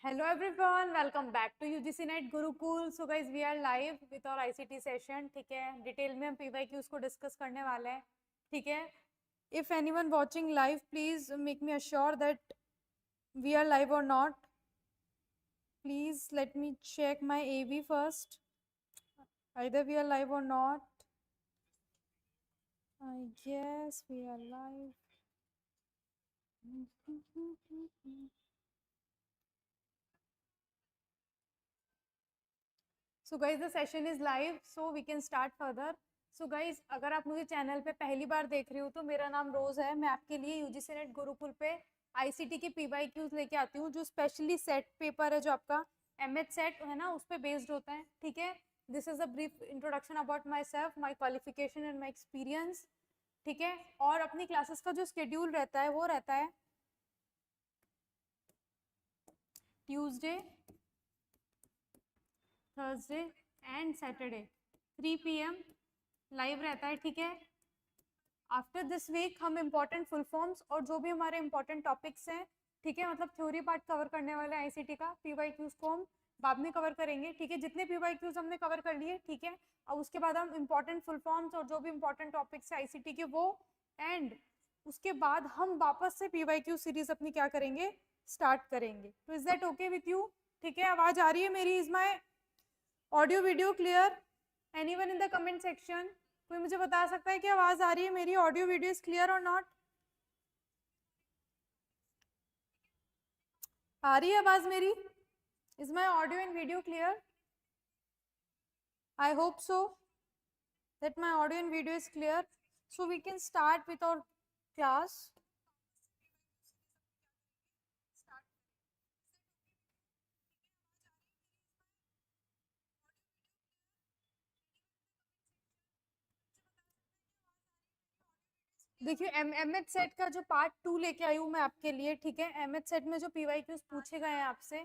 Hello everyone, welcome back to UGC Net Gurukul. So guys, we are live with our ICT session. ठीक है, detail में हम PYQs को discuss करने वाले हैं. ठीक है, if anyone watching live, please make me assure that we are live or not. Please let me check my AV first. Either we are live or not. I guess we are live. So guys the session is live so we can start further. So guys अगर आप मुझे channel पे पहली बार देख रही हो तो मेरा नाम रोज है. मैं आपके लिए यूजीसी नेट गुरुकुल पे आईसीटी के पीवाईक्यूज लेके आती हूँ जो स्पेशली सेट पेपर है जो आपका एमएच सेट है ना उस पर बेस्ड होता है. ठीक है, this is a brief introduction about my self, my qualification and my experience. ठीक है, और अपनी क्लासेस का जो स्केड्यूल रहता है वो रहता है Tuesday, Thursday and Saturday 3 PM live रहता है. ठीक है, आफ्टर दिस वीक हम इम्पोर्टेंट फुल फॉर्म्स और जो भी हमारे इम्पोर्टेंट टॉपिक्स हैं, ठीक है, मतलब थ्योरी पार्ट कवर करने वाले हैं आईसीटी का, पीवाईक्यूज को हम बाद में कवर करेंगे. ठीक है, जितने पीवाईक्यूज हमने कवर कर लिए. ठीक है, अब उसके बाद हम इम्पोर्टेंट फुल फॉर्म्स और जो भी इम्पोर्टेंट टॉपिक्स है आईसीटी के वो, एंड उसके बाद हम वापस से पीवाईक्यू सीरीज अपनी क्या करेंगे, स्टार्ट करेंगे. तो is that okay with you? ठीक है, आवाज आ रही है मेरी? Is my audio video clear? Anyone in the comment section, कोई मुझे बता सकता है कि आवाज आ रही है मेरी? ऑडियो वीडियो इज क्लियर और नॉट? आ रही है आवाज मेरी? Is my audio and video clear? I hope so that my audio and video is clear, so we can start with our class. देखिए एमएच सेट का जो पार्ट 2 लेके आई हूँ मैं आपके लिए. ठीक है, एमएच सेट में जो पीवाईक्यूज पूछे गए हैं आपसे,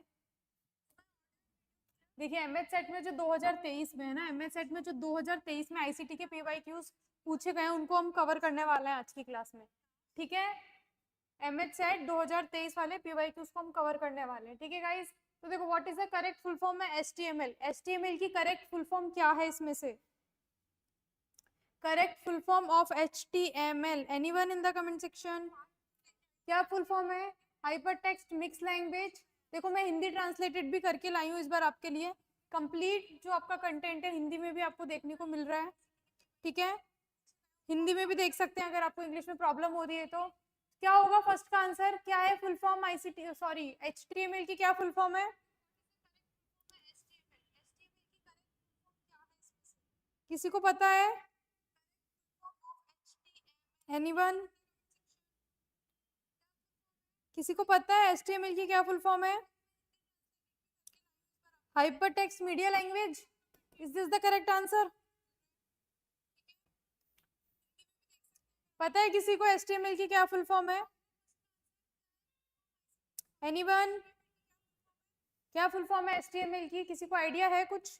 देखिए एमएच सेट में जो 2023 में है ना, एमएच सेट में जो 2023 में आईसीटी के पीवाईक्यूज पूछे गए हैं उनको हम कवर करने वाले हैं आज की क्लास में. ठीक है, एमएच सेट 2023 वाले पीवाईक्यूज को हम कवर करने वाले हैं. ठीक है गाइस, तो देखो what is the correct full form है एचटीएमएल. एचटीएमएल की करेक्ट फुल फॉर्म क्या है इसमें से? Correct full form of HTML, anyone in the comment section? क्या फुल फॉर्म है? Hyper text mix language. देखो मैं हिंदी ट्रांसलेटेड भी करके लाई हूँ इस बार आपके लिए. कंप्लीट जो आपका कंटेंट है हिंदी में भी आपको देखने को मिल रहा है. ठीक है, हिंदी में भी देख सकते हैं अगर आपको इंग्लिश में प्रॉब्लम हो रही है तो. क्या होगा फर्स्ट का आंसर? क्या है full form ICT, sorry HTML की क्या फुल फॉर्म है? किसी को पता है? एनीवन? किसी को पता है एचटीएमएल की क्या फुल फॉर्म है? Hyper text media language. Is this the correct answer? पता है किसी को एचटीएमएल की क्या फुल फॉर्म है? एनीवन? क्या फुल फॉर्म है एचटीएमएल की? किसी को आइडिया है कुछ?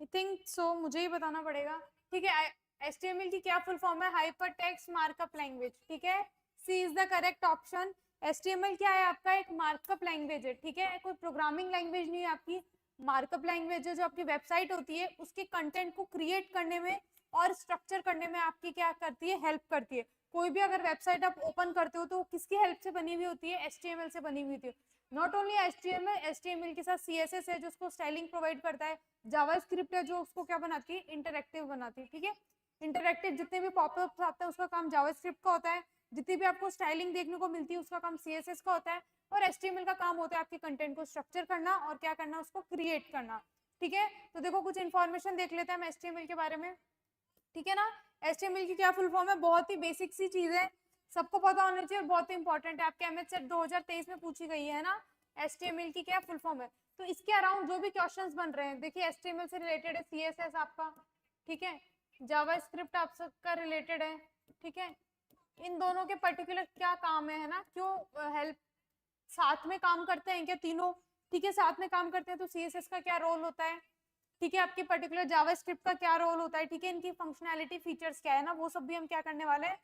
आई थिंक सो मुझे ही बताना पड़ेगा. ठीक है, एचटीएमएल की क्या फुल फॉर्म है? Hyper text markup language. ठीक है, C is the correct option. HTML क्या है आपका? एक मार्कअप लैंग्वेज है. ठीक है, कोई प्रोग्रामिंग लैंग्वेज नहीं है आपकी. मार्कअप लैंग्वेज है जो आपकी वेबसाइट होती है उसके कंटेंट को क्रिएट करने में और स्ट्रक्चर करने में आपकी क्या करती है, हेल्प करती है. कोई भी अगर वेबसाइट आप ओपन करते हो तो किसकी हेल्प से बनी हुई होती है? एचटीएमएल से बनी हुई होती है. नॉट ओनली एचटीएमएल, एचटीएमएल के साथ सीएसएस है जो उसको स्टाइलिंग प्रोवाइड करता है. जावास्क्रिप्ट है जो उसको क्या बनाती है, इंटरैक्टिव बनाती है. ठीक है, इंटरैक्टिव जितने भी पॉपअप्स आते हैं उसका काम जावास्क्रिप्ट का होता है. जितनी भी आपको स्टाइलिंग देखने को मिलती है उसका काम सीएसएस का होता है. और एचटीएमएल का काम होता है आपके कंटेंट को स्ट्रक्चर करना और क्या करना, उसको क्रिएट करना. ठीक है, तो देखो कुछ इन्फॉर्मेशन देख लेते हैं हम एचटीएमएल के बारे में. ठीक है ना, एचटीएमएल की क्या फुल फॉर्म है? बहुत ही बेसिक सी चीज है, सबको पता होना चाहिए और बहुत ही इंपॉर्टेंट है. आपके एमएच सेट 2023 में पूछी गई है ना, एचटीएमएल की क्या फुल फॉर्म है. तो इसके अराउंड जो भी क्वेश्चंस बन रहे हैं, देखिए एचटीएमएल से रिलेटेड है सीएसएस आपका. ठीक है, जावास्क्रिप्ट आप सबका रिलेटेड है. ठीक है, इन दोनों के पर्टिकुलर क्या काम है ना, क्यों हेल्प साथ में काम करते हैं क्या तीनों? ठीक है, साथ में काम करते हैं तो सीएसएस का क्या रोल होता है. ठीक है, आपकी पर्टिकुलर जावास्क्रिप्ट का क्या रोल होता है. ठीक है, इनकी फंक्शनैलिटी फीचर्स क्या है ना, वो सब भी हम क्या करने वाले हैं,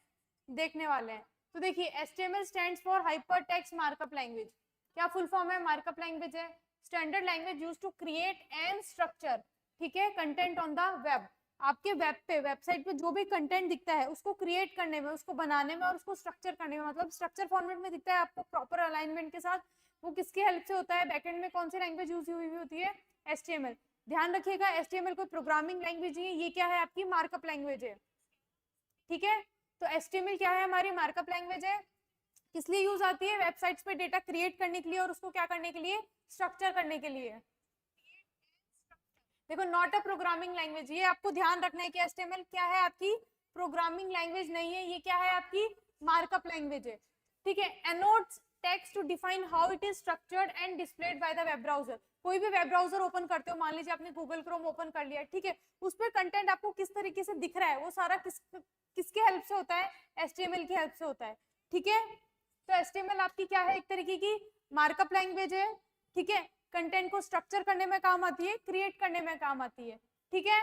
देखने वाले हैं. तो देखिए HTML stands for hyper text markup language. क्या फुल फॉर्म है? मार्कअप लैंग्वेज है, standard language used to create and structure, ठीक है, कंटेंट ऑन द वेब। आपके वेब पे, वेबसाइट पे जो भी कंटेंट दिखता है उसको क्रिएट करने में, उसको बनाने में और उसको स्ट्रक्चर करने में, मतलब स्ट्रक्चर फॉर्मेट में दिखता है आपको प्रॉपर अलाइनमेंट के साथ, वो किसकी हेल्प से होता है? बैकएंड में कौन सी लैंग्वेज यूज हुई होती है? HTML। ध्यान रखिएगा HTML कोई प्रोग्रामिंग लैंग्वेज नहीं है, ये क्या है? आपकी मार्कअप लैंग्वेज है, ठीक है। तो HTML क्या है? हमारी मार्कअप लैंग्वेज है। किस लिए यूज आती है? वेबसाइट्स पे डेटा क्रिएट करने के लिए और उसको क्या करने के लिए? स्ट्रक्चर करने के लिए। देखो नॉट अ प्रोग्रामिंग लैंग्वेज, ये आपको ध्यान रखना है कि HTML क्या है? आपकी प्रोग्रामिंग लैंग्वेज नहीं है, ये क्या है? आपकी मार्कअप लैंग्वेज है, ठीक है। Annotates text to define how it is structured and displayed by the web browser. कोई भी वेब ब्राउजर ओपन करते हो, मान लीजिए आपने गूगल क्रोम ओपन कर लिया, ठीक है, उस पर कंटेंट आपको किस तरीके से दिख रहा है, वो सारा किसके हेल्प से होता है? HTML की हेल्प से होता है, ठीक है। तो HTML आपकी क्या है? एक तरीके की मार्कअप लैंग्वेज है, ठीक है। कंटेंट को स्ट्रक्चर करने में काम आती है, क्रिएट करने में काम आती है, ठीक है।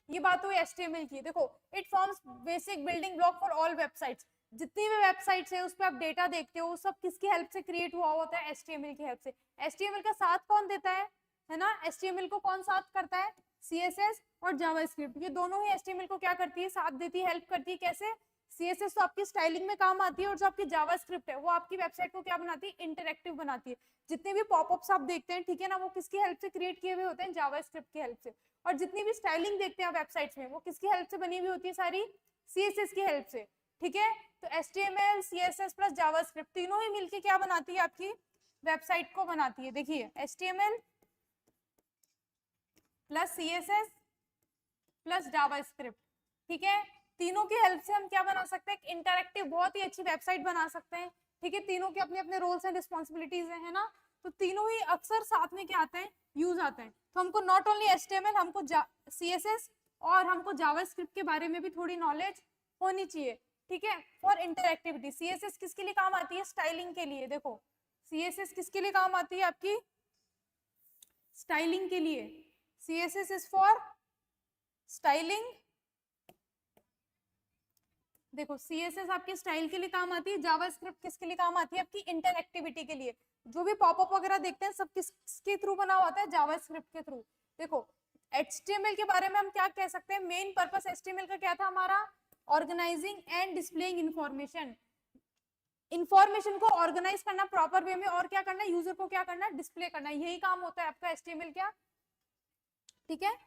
ये बात हुई HTML की। देखो it forms basic building block for all websites. जितनी भी वेबसाइट्स है उस पर आप डेटा देखते हो, सब किसकी हेल्प से क्रिएट हुआ होता है? HTML की हेल्प से। HTML का साथ कौन देता है ना? HTML को कौन साथ करता है? CSS और जावास्क्रिप्ट, ये दोनों ही HTML को क्या करती है? साथ देती है, हेल्प करती है। कैसे? CSS तो आपकी स्टाइलिंग में काम आती है, और जो आपकी जावास्क्रिप्ट है वो आपकी वेबसाइट को क्या बनाती है? इंटरैक्टिव बनाती है। जितने भी पॉपअप्स आप देखते हैं, ठीक है ना, वो किसकी हेल्प से क्रिएट किए हुए होते हैं? जावास्क्रिप्ट की हेल्प से। और जितनी भी स्टाइलिंग देखते हैं वेबसाइट्स में, वो किसकी हेल्प से बनी हुई होती है? सारी CSS की हेल्प से, ठीक है। तो HTML, CSS प्लस जावास्क्रिप्ट तीनों ही मिलके क्या बनाती है? आपकी वेबसाइट को बनाती है। देखिए HTML plus CSS plus JavaScript, ठीक है, तीनों की हेल्प से हम क्या बना सकते हैं? इंटरैक्टिव बहुत ही अच्छी वेबसाइट बना सकते हैं, ठीक है। तीनों के अपने अपने रोल्स एंड रिस्पॉन्सिबिलिटीज है ना, तो तीनों ही अक्सर साथ में क्या आते हैं? यूज आते हैं। तो हमको नॉट ओनली HTML, हमको CSS और हमको जावास्क्रिप्ट के बारे में भी थोड़ी नॉलेज होनी चाहिए, ठीक है, फॉर इंटरएक्टिविटी। CSS किसके लिए काम आती है? स्टाइलिंग के लिए। देखो CSS किसके लिए काम आती है? आपकी स्टाइलिंग के लिए। CSS is for styling. देखो CSS आपकी स्टाइल के लिए काम आती है, जावास्क्रिप्ट किसके लिए काम आती है? आपकी इंटरएक्टिविटी के लिए। जो भी पॉपअप वगैरह देखते हैं सब किसके थ्रू बना होता है? जावास्क्रिप्ट के थ्रू। देखो HTML के बारे में हम क्या कह सकते हैं? मेन पर्पस HTML का क्या था हमारा? Organizing and displaying information. Information को ऑर्गेनाइज करना प्रॉपर वे में, और क्या करना? यूजर को क्या करना? डिस्प्ले करना। यही काम होता है आपका HTML क्या, ठीक है।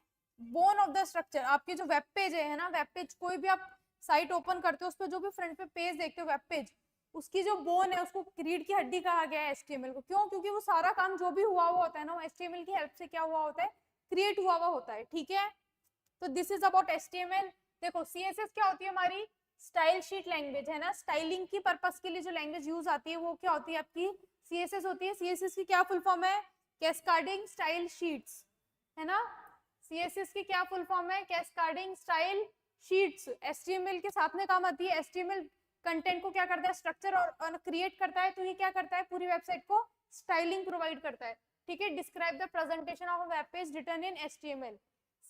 बोन ऑफ द स्ट्रक्चर, आपके जो वेब पेज है ना, वेब पेज कोई भी आप साइट ओपन करते हो, उस पर जो भी फ्रंट पे पेज देखते हो वेब पेज, उसकी जो बोन है उसको रीढ़ की हड्डी कहा गया है HTML को। क्यों? क्योंकि वो सारा काम जो भी हुआ हुआ होता है ना, वो HTML की हेल्प से क्या हुआ होता है? क्रिएट हुआ हुआ होता है, ठीक है। तो दिस इज अबाउट HTML। देखो CSS क्या होती है? हमारी स्टाइल शीट लैंग्वेज है ना, स्टाइलिंग की पर्पस के लिए जो लैंग्वेज यूज आती है वो क्या होती है? आपकी CSS होती है। CSS की क्या फुल फॉर्म है? कैस्काडिंग स्टाइल शीट्स, है ना। CSS की क्या फुल फॉर्म है? कैस्काडिंग स्टाइल शीट्स। HTML के साथ में काम आती है। HTML कंटेंट को क्या करता है? स्ट्रक्चर और क्रिएट करता है। तो ये क्या करता है? पूरी वेबसाइट को स्टाइलिंग प्रोवाइड करता है, ठीक है। Describe the presentation of a web page written in HTML।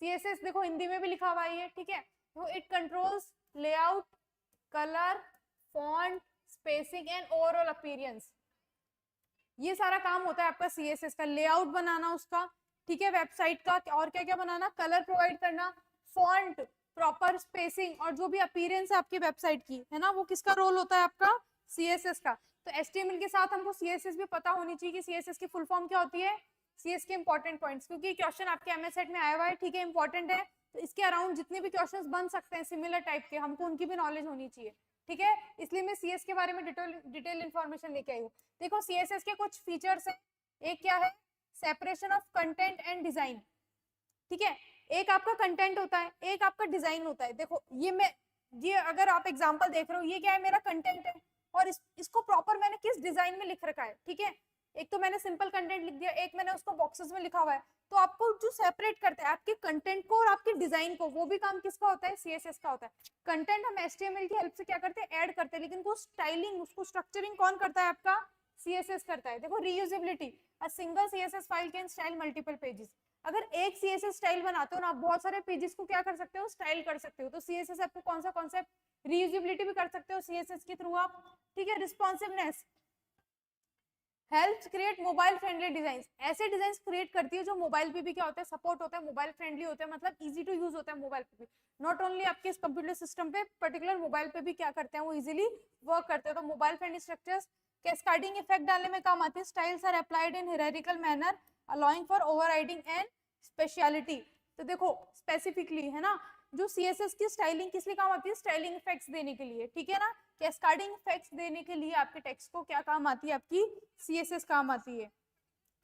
CSS देखो हिंदी में भी लिखा हुआ है, ठीक है। तो it controls layout, colour, font, spacing and overall appearance. ये सारा काम होता है आपका CSS का। लेआउट बनाना उसका, ठीक है, वेबसाइट का, और क्या क्या बनाना? कलर प्रोवाइड करना, फॉन्ट, प्रॉपर स्पेसिंग, और जो भी अपीयरेंस है आपकी वेबसाइट की, है ना, वो किसका रोल होता है? आपका CSS का। तो HTML के साथ हमको CSS भी पता होनी चाहिए कि CSS की फुल फॉर्म क्या होती है। CSS के इंपॉर्टेंट पॉइंट्स, क्योंकि क्वेश्चन आपके MS सेट में आया हुआ है, ठीक है, इंपॉर्टेंट है। तो इसके अराउंड जितने भी क्वेश्चंस बन सकते हैं सिमिलर टाइप के, हमको उनकी भी नॉलेज होनी चाहिए, ठीक है। इसलिए मैं CS के बारे में डिटेल इन्फॉर्मेशन लेके आई हूँ। देखो CSS के कुछ फीचर्स हैं। एक क्या है? Separation of content and design, ठीक है। एक आपका कंटेंट होता है, एक आपका डिजाइन होता है। देखो ये अगर आप एग्जांपल देख रहे हो, ये क्या है? मेरा कंटेंट है, और इसको प्रॉपर मैंने किस डिजाइन में लिख रखा है, ठीक है। एक तो मैंने सिंपल कंटेंट लिख दिया, एक मैंने उसको बॉक्सेस में लिखा हुआ है। तो आपको जो सेपरेट करता है आपके कंटेंट को और आपके डिजाइन को, वो भी काम किसका होता है? CSS का होता है। कंटेंट हम HTML की हेल्प से क्या करते हैं? ऐड करते हैं, लेकिन वो स्टाइलिंग, उसको स्ट्रक्चरिंग कौन करता है? आपका CSS करता है। देखो reusability, a single CSS file can style multiple pages. अगर एक CSS स्टाइल बनाते हो ना, आप बहुत सारे पेजेस को क्या कर सकते हो? स्टाइल कर सकते हो। तो CSS आपको कौन सा कॉन्सेप्ट? रीयूजेबिलिटी भी कर सकते हो CSS के थ्रू आप, ठीक है, responsiveness, helps create mobile friendly design, ऐसे डिजाइन क्रिएट करती है जो मोबाइल पे भी क्या होता है, सपोर्ट होता है, मोबाइल फ्रेंडली होता है, मतलब इजी टू यूज होता है मोबाइल पे भी, नॉट ओनली आपके इस कंप्यूटर सिस्टम पे, पर्टिकुलर मोबाइल पे भी क्या करते हैं वो इजीली वर्क करते हैं। तो mobile friendly structures cascading effect डालने में काम आती है, styles are applied in hierarchical manner allowing for overriding and speciality. तो देखो स्पेसिफिकली है ना, जो सीएसएस की स्टाइलिंग किस लिए काम आती है, स्टाइलिंग इफेक्ट्स देने के लिए, ठीक है ना, कैस्केडिंग इफेक्ट्स देने के लिए आपके टेक्स्ट को क्या काम आती है, आपकी सीएसएस काम आती है,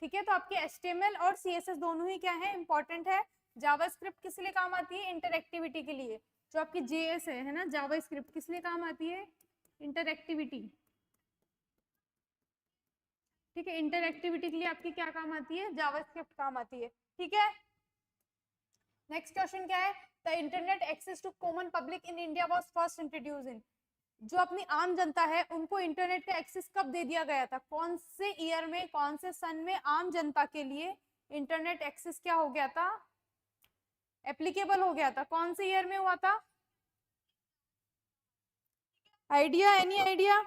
ठीक है। तो आपके एचटीएमएल और सीएसएस दोनों ही क्या है, इंपॉर्टेंट है। जावास्क्रिप्ट किस लिए काम आती है, इंटरएक्टिविटी के लिए, जो आपकी जेएस है ना, जावास्क्रिप्ट किस लिए काम आती है, इंटरएक्टिविटी, ठीक है, इंटरएक्टिविटी के लिए आपकी क्या काम आती है, जावास्क्रिप्ट काम आती है, ठीक है। नेक्स्ट क्वेश्चन क्या है, the internet access to common public in India was first introduced in, जो अपनी आम जनता है उनको इंटरनेट का एक्सेस कब दे दिया गया था, कौन से ईयर में, कौन से सन में आम जनता के लिए इंटरनेट एक्सेस क्या हो गया था, एप्लीकेबल हो गया था, कौन से ईयर में हुआ था, आइडिया, एनी आइडिया?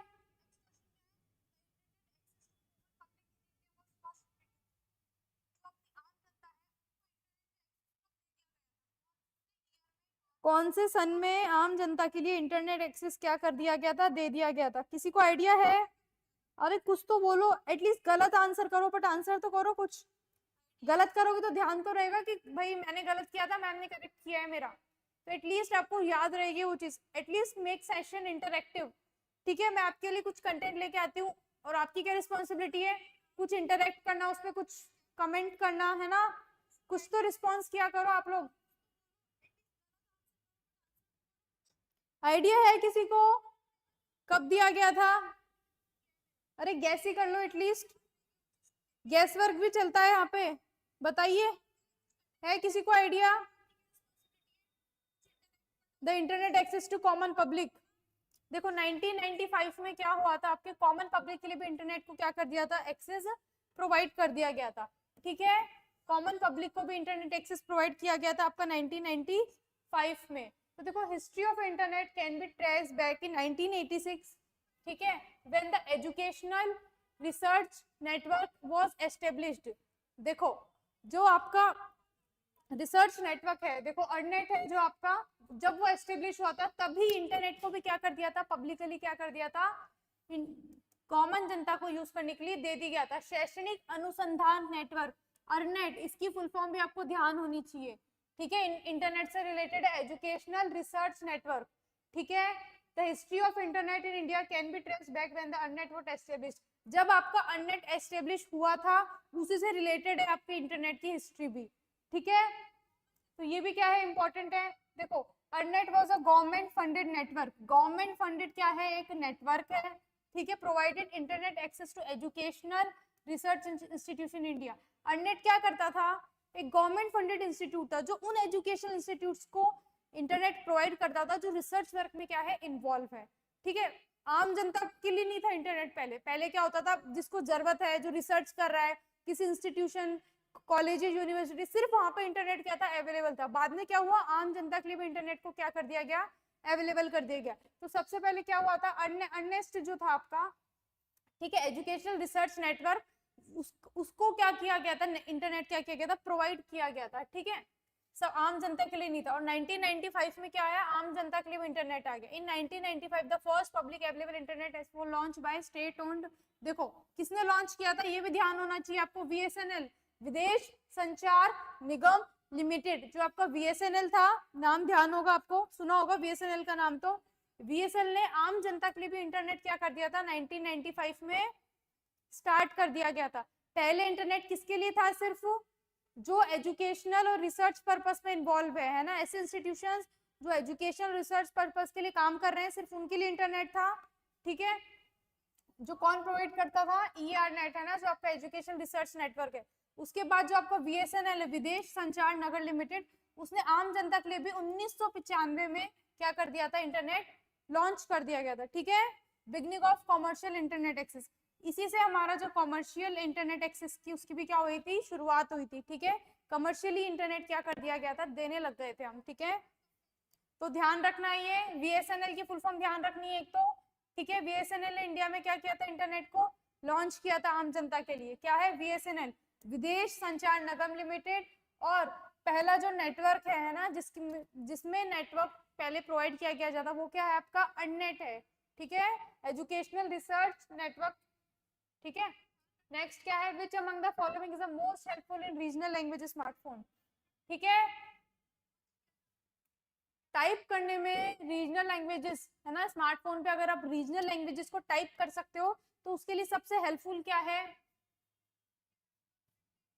कौन से सन में आम जनता के लिए इंटरनेट एक्सेस क्या कर दिया गया था, दे दिया गया था, किसी को आइडिया है? अरे कुछ तो बोलो, एटलीस्ट गलत आंसर करो बट आंसर तो करो कुछ, गलत करोगे तो ध्यान तो रहेगा कि भाई मैंने गलत किया था, मैम ने करेक्ट किया है मेरा, तो एटलीस्ट आपको याद रहेगी वो चीज, एटलीस्ट मेक सेशन इंटरैक्टिव, ठीक है। मैं आपके लिए कुछ कंटेंट लेके आती हूँ और आपकी क्या रिस्पॉन्सिबिलिटी है, कुछ इंटरैक्ट करना, उस पर कुछ कमेंट करना, है ना, कुछ तो रिस्पॉन्स किया करो आप लोग। आइडिया है किसी को, कब दिया गया था? अरे गैस ही कर लो एटलीस्ट, गैस वर्क भी चलता है यहाँ पे, बताइए, है किसी को idea? The internet access to common public, देखो 1995 में क्या हुआ था, आपके कॉमन पब्लिक के लिए भी इंटरनेट को क्या कर दिया था, एक्सेस प्रोवाइड कर दिया गया था, ठीक है, कॉमन पब्लिक को भी इंटरनेट एक्सेस प्रोवाइड किया गया था आपका 1995 में। तो देखो history of internet can be traced back in 1986, ठीक है, when the educational research network was established. देखो जो आपका रिसर्च नेटवर्क है, देखो अर्नेट है जो आपका, जब वो एस्टेब्लिश हुआ था तभी इंटरनेट को भी क्या कर दिया था, पब्लिकली क्या कर दिया था, कॉमन जनता को यूज करने के लिए दे दिया गया था। शैक्षणिक अनुसंधान नेटवर्क, अर्नेट, इसकी फुल फॉर्म भी आपको ध्यान होनी चाहिए, ठीक है, इंटरनेट से रिलेटेड एजुकेशनल रिसर्च नेटवर्क, ठीक है। The history of internet in India can be traced back when the ornate was established, जब आपका अर्नेट एस्टेब्लिश हुआ था उसी से रिलेटेड है आपके इंटरनेट की हिस्ट्री भी, ठीक है। तो ये भी क्या है, इंपॉर्टेंट है। देखो ERNET was a government funded network, government funded क्या है, एक नेटवर्क है, ठीक है, provided internet access to educational research institution India. ERNET क्या करता था, एक गवर्नमेंट फंडेड इंस्टीट्यूट था जो उन एजुकेशनल इंस्टीट्यूट्स को इंटरनेट प्रोवाइड करता था जो रिसर्च वर्क में क्या है, इन्वॉल्व है, ठीक है। आम जनता के लिए नहीं था इंटरनेट, पहले पहले क्या होता था, जिसको जरूरत है, जो रिसर्च कर रहा है किसी इंस्टीट्यूशन, कॉलेज, यूनिवर्सिटी, सिर्फ वहां पे इंटरनेट क्या था, अवेलेबल था। बाद में क्या हुआ, आम जनता के लिए भी इंटरनेट को क्या कर दिया गया, अवेलेबल कर दिया गया। तो सबसे पहले क्या हुआ था, अर्नेस्ट जो था आपका, ठीक है, एजुकेशनल रिसर्च नेटवर्क, उसको क्या किया गया था, इंटरनेट क्या किया गया था, प्रोवाइड किया गया था, ठीक है, सब आम जनता के लिए नहीं था। और 1995 में क्या आया, आम जनता के लिए भी इंटरनेट आ गया। इन 1995 the first public available internet was launch by state owned, देखो किसने लॉन्च किया था, ये भी ध्यान होना चाहिए आपको, बीएसएनएल, विदेश संचार निगम लिमिटेड, जो आपका बीएसएनएल था, नाम ध्यान होगा आपको, सुना होगा बीएसएनएल का नाम। तो बीएसएनएल ने आम जनता के लिए भी इंटरनेट क्या कर दिया था, 1995 में स्टार्ट कर दिया गया था। पहले इंटरनेट किसके लिए था, सिर्फ जो एजुकेशनल और रिसर्च पर्पस में इन्वॉल्व है ना, ऐसे इंस्टीट्यूशंस जो एजुकेशनल रिसर्च पर्पस के लिए काम कर रहे हैं, सिर्फ उनके लिए इंटरनेट था, ठीक है। जो कौन प्रोवाइड करता था, ईआर नेट है ना, जो आपका एजुकेशन रिसर्च नेटवर्क है। उसके बाद जो आपका बीएसएनएल है, विदेश संचार नगर लिमिटेड, उसने आम जनता के लिए भी 1995 में क्या कर दिया था, इंटरनेट लॉन्च कर दिया गया था, ठीक है। Beginning of commercial internet access, इसी से हमारा जो कॉमर्शियल इंटरनेट एक्सेस की उसकी भी क्या हुई थी, शुरुआत हुई थी, ठीक है। कमर्शियली इंटरनेट क्या कर दिया गया था, देने लग गए थे हम, ठीक है। तो ध्यान रखना, ये बीएसएनएल की फुल फॉर्म ध्यान रखनी है, एक तो ठीक है। बीएसएनएल ने इंडिया में क्या किया था, इंटरनेट को लॉन्च किया था आम जनता के लिए। क्या है, बीएसएनएल, विदेश संचार निगम लिमिटेड। और पहला जो नेटवर्क है ना, जिसमें नेटवर्क पहले प्रोवाइड किया गया जाता, वो क्या है आपका, अननेट है। ठीक है, एजुकेशनल रिसर्च नेटवर्क। ठीक है, नेक्स्ट क्या है, which among the following is the most helpful in regional language smartphone. ठीक है, टाइप करने में रीजनल लैंग्वेजेस है ना, स्मार्टफोन पे अगर आप रीजनल लैंग्वेजेस को टाइप कर सकते हो तो उसके लिए सबसे हेल्पफुल क्या है,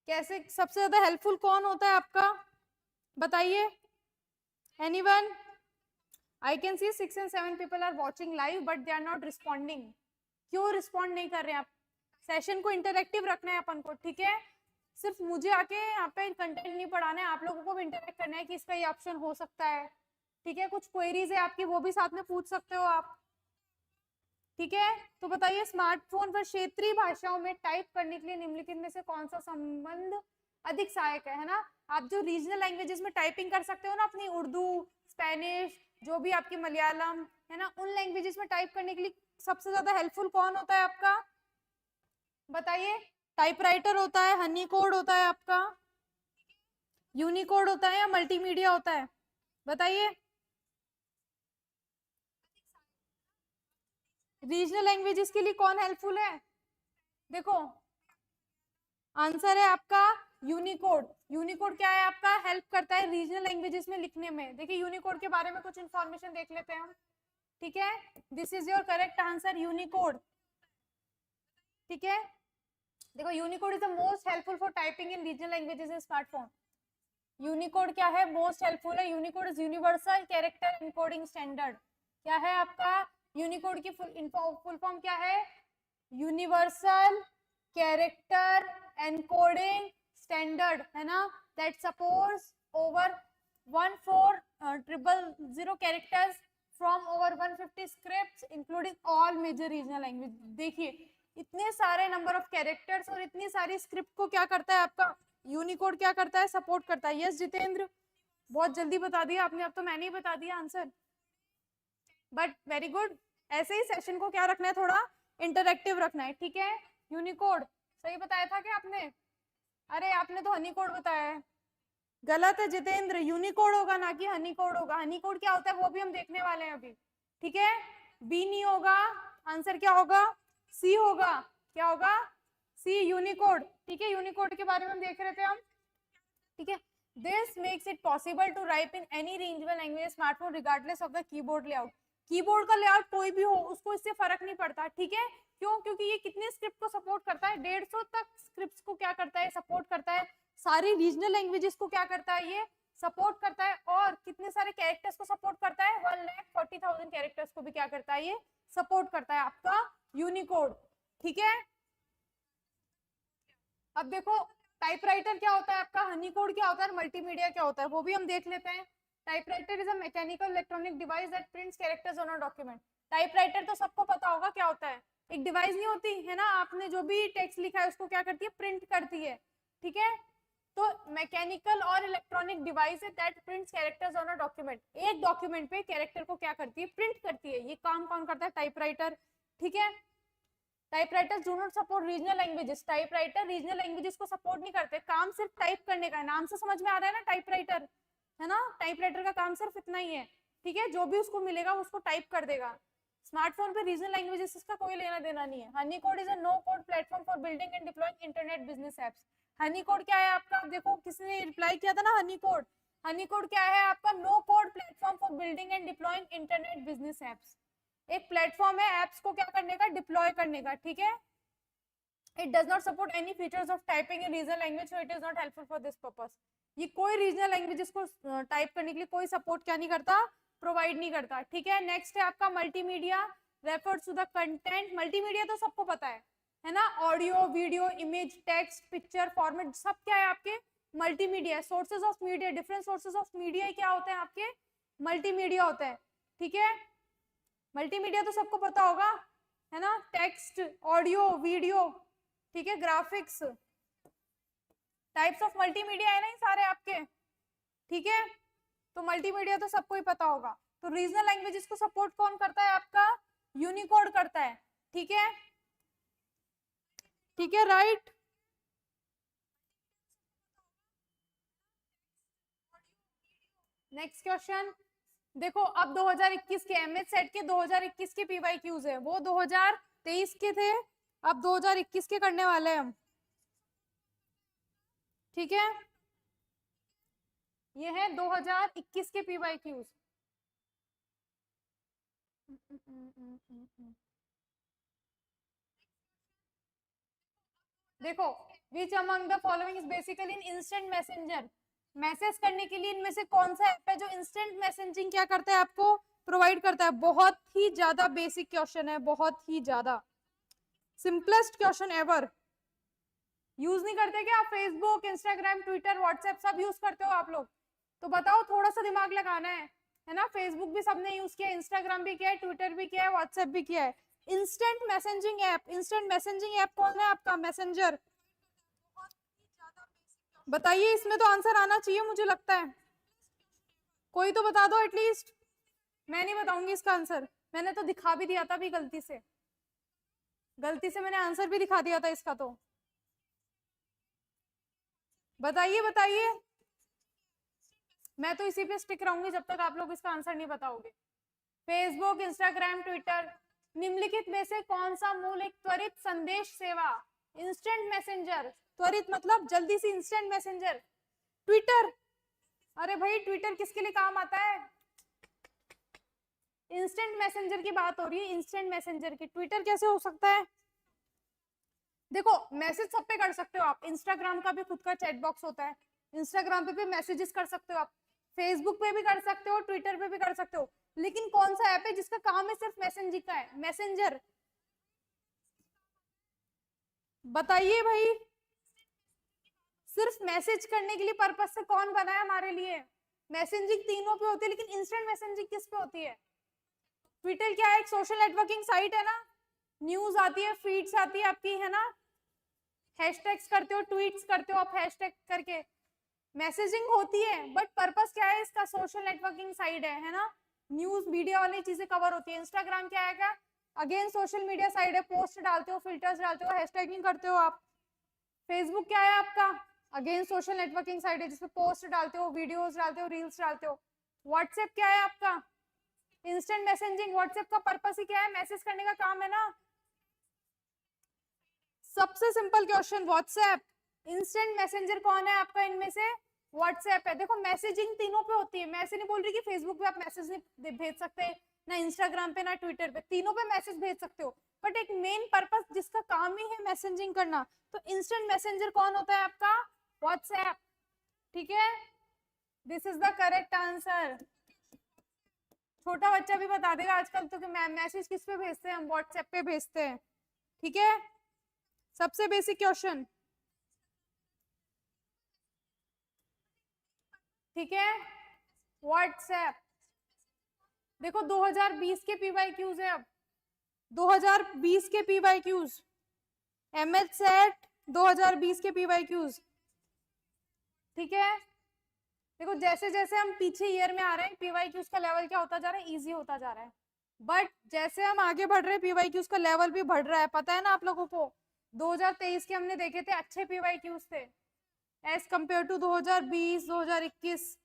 कैसे सबसे ज्यादा हेल्पफुल कौन होता है आपका, बताइए, anyone? I can see 6 and 7 people are watching live but they are not responding। क्यों रिस्पॉन्ड नहीं कर रहे हैं आप? सेशन को इंटरेक्टिव रखना है अपन को। ठीक है, सिर्फ मुझे आके यहाँ पे कंटेंट नहीं पढ़ाना है, आप लोगों को भी इंटरेक्ट करना है कि इसका ये ऑप्शन हो सकता है। ठीक है, कुछ क्वेरीज है आपकी वो भी साथ में पूछ सकते हो आप। ठीक है, तो बताइए, स्मार्टफोन पर क्षेत्रीय भाषाओं में टाइप करने के लिए निम्नलिखित में से कौन सा संबंध अधिक सहायक है ना? आप जो रीजनल लैंग्वेजेस में टाइपिंग कर सकते हो ना, अपनी उर्दू, स्पेनिश, जो भी आपकी मलयालम है ना, उन लैंग्वेजेस में टाइप करने के लिए सबसे ज्यादा हेल्पफुल कौन होता है आपका, बताइए? टाइपराइटर होता है, हनी कोड होता है आपका, यूनिकोड होता है, या मल्टीमीडिया होता है, बताइए? रीजनल लैंग्वेजेस के लिए कौन हेल्पफुल है? देखो, आंसर है आपका यूनिकोड। यूनिकोड क्या है आपका, हेल्प करता है रीजनल लैंग्वेजेस में लिखने में। देखिए, यूनिकोड के बारे में कुछ इंफॉर्मेशन देख लेते हैं हम। ठीक है, this is your correct answer, Unicode. ठीक है, देखो, Unicode is the most helpful for typing in regional languages in smartphone. Unicode क्या है, मोस्ट हेल्पफुल है। Unicode is universal character encoding standard. क्या है आपका यूनिकोड की फुल फॉर्म क्या है, यूनिवर्सल कैरेक्टर एनकोडिंग स्टैंडर्ड, है ना, that supports over 14,000 characters from over 150 scripts including all major regional language. देखिए, इतने सारे नंबर ऑफ कैरेक्टर्स और इतनी सारी स्क्रिप्ट को क्या करता है आपका यूनिकोड, क्या करता है, सपोर्ट करता है। यस जितेंद्र, बहुत जल्दी बता दिया आपने, अब तो मैंने ही बता दिया आंसर, बट वेरी गुड। ऐसे ही सेशन को क्या रखना है, थोड़ा इंटरेक्टिव रखना है। ठीक है, यूनिकोड सही बताया था क्या आपने? अरे आपने तो हनी कोड बताया है, गलत है जितेंद्र, यूनिकोड होगा ना कि हनी कोड होगा। हनी कोड क्या होता है वो भी हम देखने वाले हैं अभी। ठीक है, बी नहीं होगा, आंसर क्या होगा, सी होगा। क्या होगा, सी, यूनिकोड। ठीक है, यूनिकोड के बारे में हम देख रहे थे हम। ठीक है, this makes it possible to type in any regional language smartphone regardless of the keyboard layout. Keyboard का लेआउट कोई भी हो, उसको इससे फर्क नहीं पड़ता। ठीक है, क्यों? क्योंकि ये कितने स्क्रिप्ट को सपोर्ट करता है, 150 तक स्क्रिप्ट्स को क्या करता है, सपोर्ट करता है। सारी रीजनल लैंग्वेजेस को क्या करता है, ये सपोर्ट करता है। और कितने सारे कैरेक्टर्स को सपोर्ट करता है, 1,40,000 कैरेक्टर्स को भी क्या करता है, ये सपोर्ट करता है आपका यूनिकोड। ठीक है, अब देखो, टाइपराइटर क्या होता है आपका, हनी कोड क्या होता है, मल्टीमीडिया क्या होता है, वो भी हम देख लेते हैं। Typewriter is a mechanical electronic device that prints characters on a document. Typewriter तो सबको पता होगा क्या होता है, एक डिवाइस नहीं होती है ना, आपने जो भी टेक्स्ट लिखा है उसको क्या करती है, प्रिंट करती है। ठीक है, तो मैकेनिकल और इलेक्ट्रॉनिक डिवाइस है that prints characters on a document. एक डॉक्यूमेंट पे कैरेक्टर को क्या करती है, प्रिंट करती है। ये काम कौन करता है, टाइपराइटर। ठीक है, typewriters do not support regional languages. Typewriter regional languages को सपोर्ट नहीं करते, काम सिर्फ टाइप करने का है। नाम से समझ में आ रहा है ना, टाइपराइटर है ना, टाइपराइटर का काम सिर्फ इतना ही है। ठीक है, जो भी उसको मिलेगा उसको टाइप कर देगा। स्मार्टफोन पे रीजनल लैंग्वेजेस का कोई लेना देना नहीं है। Honeycode is a no code platform for building and deploying internet business apps. Honeycode क्या है आपका, देखो किसने रिप्लाई किया था ना, हनी कोड। हनी कोड क्या है आपका, no code platform for building and deploying internet business apps. एक प्लेटफॉर्म है एप्स को क्या करने का, डिप्लॉय करने का। ठीक है, it does not support any features of typing in regional language, so it is not helpful for this purpose। ये कोई रीजनल लैंग्वेजेस को टाइप करने के लिए कोई सपोर्ट क्या नहीं करता, प्रोवाइड नहीं करता। ठीक है, नेक्स्ट है आपका multimedia, refers to the content. Multimedia तो सबको पता है ना, audio, video, image, text, picture, format, सब क्या है आपके multimedia. Sources of media, different sources of media क्या होते हैं आपके, मल्टीमीडिया होते हैं। ठीक है, मल्टीमीडिया तो सबको पता होगा, है ना, टेक्स्ट, ऑडियो, वीडियो, ठीक है, ग्राफिक्स, टाइप्स ऑफ मल्टीमीडिया है ना ये सारे आपके। ठीक है, तो मल्टीमीडिया तो सबको ही पता होगा। तो रीजनल लैंग्वेजेस को सपोर्ट कौन करता है आपका, यूनिकोड करता है, ठीक है, ठीक है, राइट। नेक्स्ट क्वेश्चन देखो, अब 2021 के एमएच सेट के 2021 के पीवाईक्यूज है, वो 2023 के थे, अब 2021 के करने वाले हैं हम, ठीक है, ये है 2021 के पीवाईक्यूज। देखो, which among the following is basically in instant messenger, message करने के लिए इनमें से कौन सा ऐप है जो इंस्टेंट मैसेजिंग क्या करता है, आपको प्रोवाइड करता है। बहुत ही ज्यादा बेसिक क्वेश्चन है, बहुत ही ज्यादा सिंपलेस्ट क्वेश्चन एवर। यूज नहीं करते क्या आप फेसबुक, इंस्टाग्राम, ट्विटर, व्हाट्सएप सब यूज करते हो आप लोग? तो बताओ, थोड़ा सा दिमाग लगाना है ना। फेसबुक भी सबने यूज किया, इंस्टाग्राम भी किया है, ट्विटर भी किया है, व्हाट्सएप भी किया है। Instant messaging app, instant messaging app कौन है आपका? मैसेंजर। बताइए, इसमें तो आंसर आना चाहिए मुझे लगता है, कोई तो बता दो एटलीस्ट। मैं नहीं बताऊंगी इसका आंसर, मैंने तो दिखा भी दिया था अभी, गलती से मैंने आंसर भी दिखा दिया था इसका। तो बताइए बताइए, मैं तो इसी पे स्टिक रहूंगी जब तक आप लोग इसका आंसर नहीं बताओगे। फेसबुक, इंस्टाग्राम, ट्विटर, निम्नलिखित में से कौन सा मूल एक त्वरित संदेश सेवा, इंस्टेंट मैसेंजर, त्वरित मतलब जल्दी से, इंस्टेंट मैसेंजर ट्विटर। अरे भाई, ट्विटर किसके लिए काम आता है? इंस्टेंट मैसेंजर की बात हो रही है, इंस्टेंट मैसेंजर की, ट्विटर कैसे हो सकता है? देखो, मैसेज सब पे कर सकते हो आप, इंस्टाग्राम का भी खुद का चैट बॉक्स होता है, इंस्टाग्राम पे भी मैसेजेस कर सकते हो आप, फेसबुक पे भी कर सकते हो, ट्विटर पे भी कर सकते हो, लेकिन कौन सा ऐप है जिसका काम है सिर्फ मैसेजिंग का है? मैसेंजर। बताइए भाई, सिर्फ मैसेज करने के लिए पर्पज से कौन बना है हमारे लिए? मैसेजिंग तीनों पे होती है, लेकिन इंस्टेंट मैसेजिंग किस पे होती है? ट्विटर क्या है? एक सोशल नेटवर्किंग साइट है ना, न्यूज आती है, फीड्स आती है आपकी, है ना, हैशटैग्स करते हो, ट्वीट्स करते हो आप हैशटैग करके, मैसेजिंग होती है, बट पर्पस क्या है इसका? सोशल नेटवर्किंग साइट है ना, न्यूज मीडिया वाली चीजें कवर होती है। इंस्टाग्राम क्या है? क्या अगेन सोशल मीडिया साइट है, पोस्ट डालते हो, फिल्टर्स डालते हो, हैशटैगिंग करते हो आप। फेसबुक क्या है आपका? अगेन सोशल नेटवर्किंग साइट है, जिसपे पोस्ट डालते हो, वीडियोस डालते हो, रील्स डालते हो। व्हाट्सएप क्या है आपका? Instant messaging. व्हाट्सएप का पर्पस ही क्या है? मैसेज करने का काम है ना। सबसे simple question, WhatsApp. Instant messenger कौन है आपका इनमें से? व्हाट्सएप है। देखो, मैसेजिंग तीनों पे होती है, मैं ऐसे नहीं बोल रही कि फेसबुक पे आप मैसेज नहीं भेज सकते, ना इंस्टाग्राम पे, ना ट्विटर पे, तीनों पे मैसेज भेज सकते हो, बट एक मेन पर्पस जिसका काम ही है मैसेजिंग करना, तो इंस्टेंट मैसेंजर कौन होता है आपका? व्हाट्सएप, ठीक है, this is the correct answer. छोटा बच्चा भी बता देगा आजकल तो कि मैसेज किस पे भेजते हैं हम? व्हाट्सएप पे भेजते हैं, ठीक है, सबसे बेसिक क्वेश्चन, ठीक है, व्हाट्सएप। देखो, 2020 के पीवाईक्यूज है, अब 2020 के पीवाईक्यूज, एमएच सेट 2020 के पीवाईक्यूज, ठीक है। देखो, जैसे जैसे हम पीछे ईयर में आ रहे हैं, पीवाईक्यूज का लेवल क्या होता जा रहा है? इजी होता जा रहा है, बट जैसे हम आगे बढ़ रहे हैं पीवाईक्यूज का लेवल भी बढ़ रहा है, पता है ना आप लोगों को। 2023 के हमने देखे थे, अच्छे पीवाईक्यूज थे एज कंपेयर टू 2020, 2021।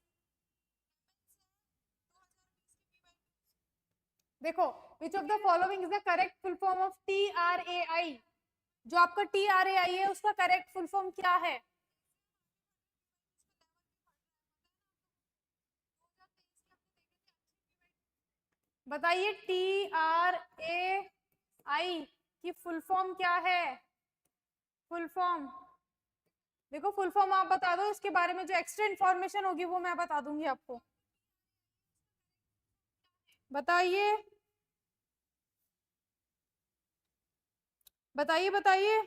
देखो, which of the following is the correct full form of TRAI? जो आपका TRAI है उसका करेक्ट फुल फॉर्म क्या है? बताइए, TRAI की फुल फॉर्म क्या है? फुल फॉर्म देखो, फुल फॉर्म आप बता दो, इसके बारे में जो एक्स्ट्रा इंफॉर्मेशन होगी वो मैं बता दूंगी आपको। बताइए बताइए बताइए,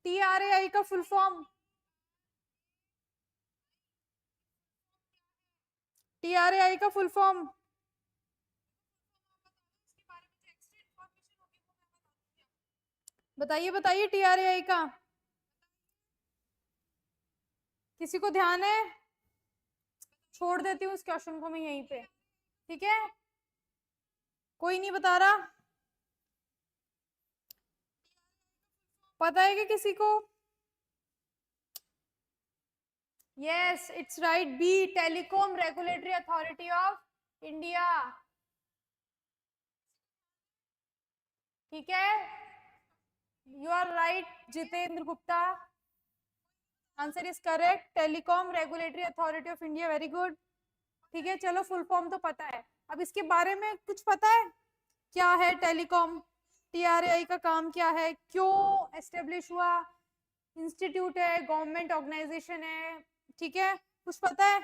TRAI का फुल फॉर्म, TRAI का फुल फॉर्म बताइए, बताइए TRAI का। किसी को ध्यान है? छोड़ देती हूँ इस क्वेश्चन को मैं यहीं पे, ठीक है, कोई नहीं बता रहा। पता है कि किसी को? Yes, it's right, B, telecom regulatory authority of India. ठीक है, you are right Jitendra Gupta, answer is correct, telecom regulatory authority of India, very good. ठीक है, चलो फुल फॉर्म तो पता है, अब इसके बारे में कुछ पता है? क्या है टेलीकॉम, टीआरएआई का काम क्या है, क्यों एस्टेब्लिश हुआ, इंस्टीट्यूट है, गवर्नमेंट ऑर्गेनाइजेशन है, ठीक है, कुछ पता है?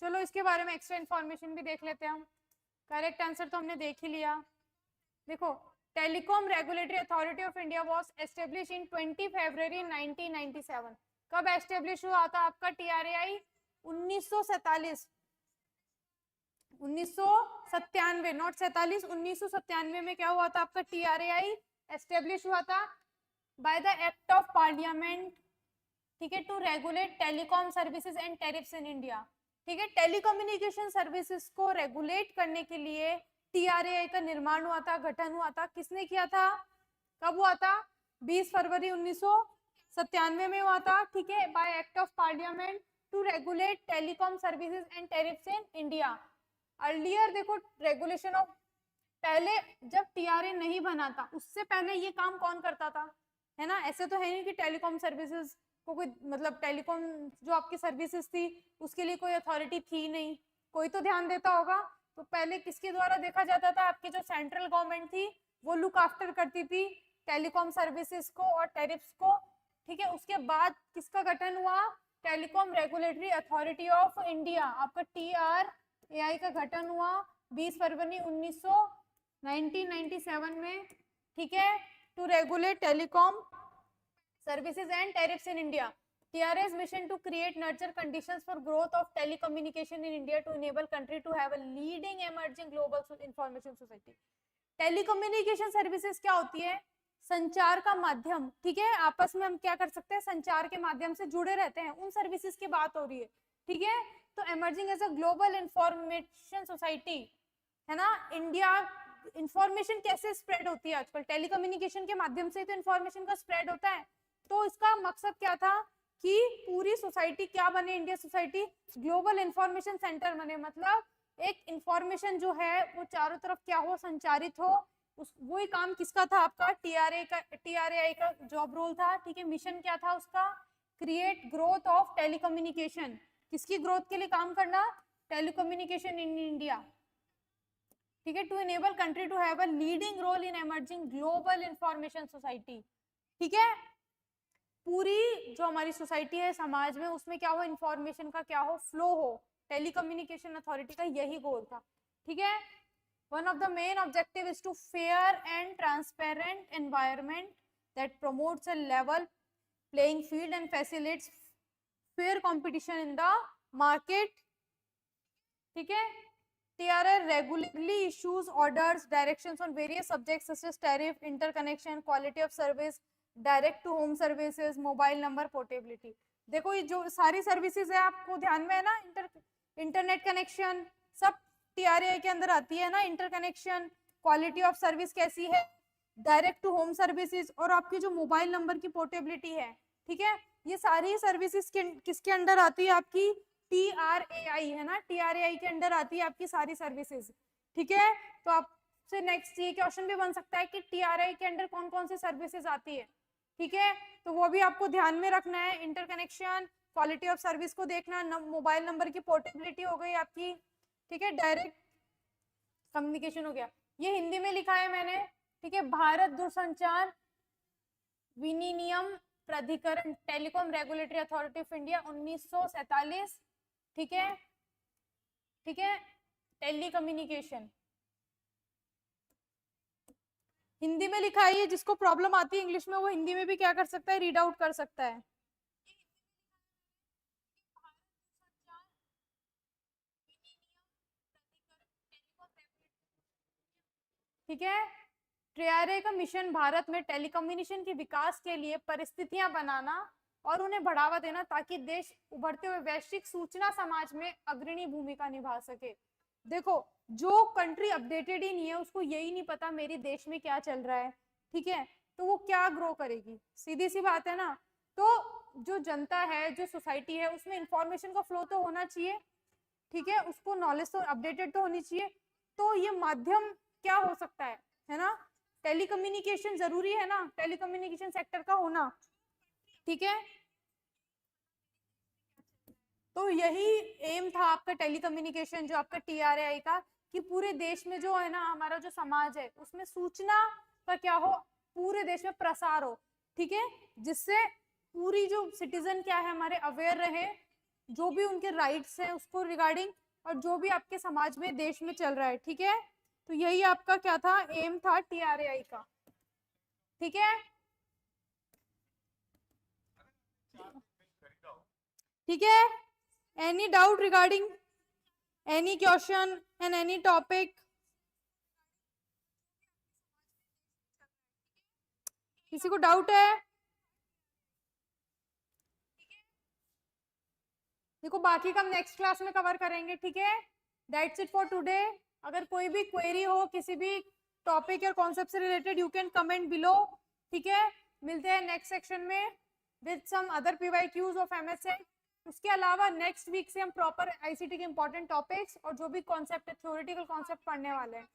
चलो इसके बारे में एक्स्ट्रा इन्फॉर्मेशन भी देख लेते हैं हम। करेक्ट आंसर तो हमने देख ही लिया। देखो, telecom regulatory authority of India was establish in 20 फरवरी 1997। कब एस्टेब्लिश हुआ था आपका टीआरएआई? 1947, 1997, नॉट 47, 1997 में क्या हुआ था आपका टीआरएआई एस्टेब्लिश हुआ था by the act of parliament, ठीक है, to regulate telecom services and tariffs in India. ठीक है, टेलीकम्युनिकेशन सर्विसेज को रेगुलेट करने के लिए टीआरएआई का निर्माण हुआ था, गठन हुआ था। किसने किया था, कब हुआ था? 20 फरवरी 1997 में हुआ था। ठीक है, by act of parliament to regulate telecom services and tariffs in India. Earlier देखो रेगुलेशन ऑफ, पहले जब टीआरए नहीं बना था उससे पहले ये काम कौन करता था, है ना? ऐसे तो है नहीं कि टेलीकॉम सर्विसेज को कोई, मतलब टेलीकॉम जो आपकी सर्विसेज थी उसके लिए कोई अथॉरिटी थी नहीं, कोई तो ध्यान देता होगा। तो पहले किसके द्वारा देखा जाता था? आपकी जो सेंट्रल गवर्नमेंट थी वो लुक आफ्टर करती थी टेलीकॉम सर्विसेज को और टैरिफ्स को। ठीक है, उसके बाद किसका गठन हुआ? Telecom regulatory authority of India, आपका टीआरएआई का गठन हुआ 20 फरवरी 1997 में। ठीक है, to regulate telecom services and tariffs in India. TRA's mission to create nurture conditions for growth of telecommunication in India to enable country to have a leading emerging global information society. Telecommunication services क्या होती है? संचार का माध्यम। ठीक है, आपस में हम क्या कर सकते हैं? संचार के माध्यम से जुड़े रहते हैं, उन सर्विसेज की बात हो रही है। ठीक है, तो emerging as a global information society, है ना? इंडिया, इंफॉर्मेशन कैसे स्प्रेड होती है आजकल? टेलीकम्युनिकेशन के माध्यम से तो इंफॉर्मेशन का स्प्रेड होता है। तो इसका मकसद क्या था कि पूरी सोसाइटी क्या बने? India society global information centre बने, मतलब एक इंफॉर्मेशन जो है वो चारों तरफ क्या हो? संचारित हो। उस वही काम किसका था आपका? टीआरएआई का जॉब रोल था। ठीक है, मिशन क्या था उसका? Create growth of telecommunication. किसकी ग्रोथ के लिए काम करना? Telecommunication in India. ठीक है, to enable country to have a leading role in emerging global information society. ठीक है, पूरी जो हमारी सोसाइटी है, समाज में, उसमें क्या हो? इंफॉर्मेशन का क्या हो? फ्लो हो। टेलीकम्युनिकेशन अथॉरिटी का यही गोल था। ठीक है, one of the main objective is to fair and transparent environment that promotes a level playing field and facilitates fair competition in the market. ठीक है, TRA regularly issues orders, directions on various subjects such as tariff, interconnection, quality of service, direct to home services, mobile number portability. देखो ये जो सारी services है आपको ध्यान में है ना, इंटरनेट कनेक्शन सब टीआरएआई के अंदर आती है ना। इंटरकनेक्शन, क्वालिटी ऑफ सर्विस कैसी है, डायरेक्ट टू होम सर्विसेज, और आपकी जो मोबाइल नंबर की पोर्टेबिलिटी है। ठीक है, ये सारी सर्विसेज किसके अंडर आती है? आपकी टीआरएआई, है ना? टीआरएआई के अंडर आती है आपकी सारी सर्विसेज। ठीक है, तो आपसे नेक्स्ट ये क्वेश्चन भी बन सकता है कि टीआरएआई के अंडर कौन कौन सी सर्विसेज आती है। ठीक है, तो वो भी आपको ध्यान में रखना है। इंटरकनेक्शन, क्वालिटी ऑफ सर्विस को देखना, मोबाइल नंबर की पोर्टेबिलिटी हो गई आपकी। ठीक है, डायरेक्ट कम्युनिकेशन हो गया। ये हिंदी में लिखा है मैंने। ठीक है, भारत दूरसंचार विनियम प्राधिकरण, telecom regulatory authority of India, 1947। ठीक है, ठीक है, टेलीकम्युनिकेशन हिंदी में लिखा है। जिसको प्रॉब्लम आती है इंग्लिश में वो हिंदी में भी क्या कर सकता है? रीड आउट कर सकता है। ठीक है, टीआरए का मिशन भारत में टेलीकम्युनिकेशन के विकास के लिए परिस्थितियां बनाना और उन्हें बढ़ावा देना ताकि देश उभरते हुए वैश्विक सूचना समाज में अग्रणी भूमिका निभा सके। देखो, जो कंट्री अपडेटेड ही नहीं है उसको यही नहीं पता मेरे देश में क्या चल रहा है। ठीक है, तो वो क्या ग्रो करेगी, सीधी सी बात है ना। तो जो जनता है, जो सोसाइटी है, उसमें इंफॉर्मेशन का फ्लो तो होना चाहिए, ठीक है, उसको नॉलेज तो अपडेटेड तो होनी चाहिए। तो ये माध्यम क्या हो सकता है ना, टेलीकम्युनिकेशन जरूरी है ना, टेलीकम्युनिकेशन सेक्टर का होना, ठीक है। तो यही एम था आपका टेलीकम्युनिकेशन, जो आपका TRAI का, कि पूरे देश में जो है ना हमारा जो समाज है उसमें सूचना का क्या हो, पूरे देश में प्रसार हो, ठीक है, जिससे पूरी जो सिटीजन क्या है हमारे अवेयर रहे, जो भी उनके राइट्स हैं उसको रिगार्डिंग, और जो भी आपके समाज में देश में चल रहा है, ठीक है। तो यही आपका क्या था, एम था TRAI का, ठीक है। ठीक है, any doubt regarding any question and any topic, किसी को डाउट है? देखो बाकी का हम नेक्स्ट क्लास में कवर करेंगे, ठीक है। That's it for today. अगर कोई भी क्वेरी हो किसी भी टॉपिक या कॉन्सेप्ट से related, you can comment below, ठीक है। मिलते हैं नेक्स्ट सेक्शन में with some other PYQs of MSA। उसके अलावा नेक्स्ट वीक से हम प्रॉपर ICT के इंपॉर्टेंट टॉपिक्स और जो भी कॉन्सेप्ट है, थ्योरेटिकल कॉन्सेप्ट पढ़ने वाले हैं,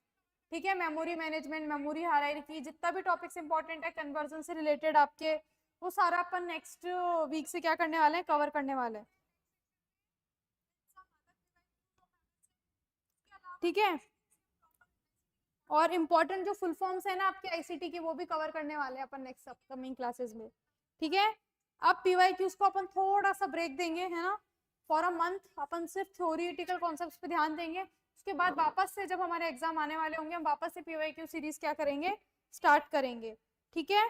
ठीक है। मेमोरी मैनेजमेंट, मेमोरी हायरार्की, जितना भी टॉपिक्स इंपॉर्टेंट है कन्वर्जन से रिलेटेड आपके, वो सारा अपन नेक्स्ट वीक से क्या करने वाले हैं, कवर करने वाले हैं, ठीक है। और इम्पोर्टेंट जो फुल फॉर्म्स है ना आपके ICT के, वो भी कवर करने वाले हैं अपन नेक्स्ट अपकमिंग क्लासेस में, ठीक है। अब PYQs को अपन थोड़ा सा ब्रेक देंगे, है ना, फॉर अ मंथ अपन सिर्फ थ्योरेटिकल कॉन्सेप्ट्स पे ध्यान देंगे। उसके बाद वापस से जब हमारे एग्जाम आने वाले होंगे, हम वापस से PYQ सीरीज क्या करेंगे, स्टार्ट करेंगे, ठीक है।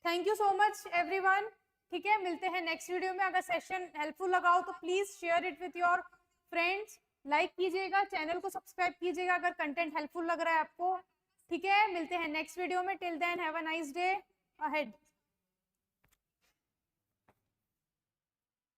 Thank you so much everyone, ठीक है। मिलते हैं नेक्स्ट वीडियो में। अगर सेशन हेल्पफुल लगा हो तो please share it with your friends, like कीजिएगा, चैनल को सब्सक्राइब कीजिएगा अगर कंटेंट हेल्पफुल लग रहा है आपको, ठीक है। मिलते हैं नेक्स्ट वीडियो में। Till then have a nice day ahead.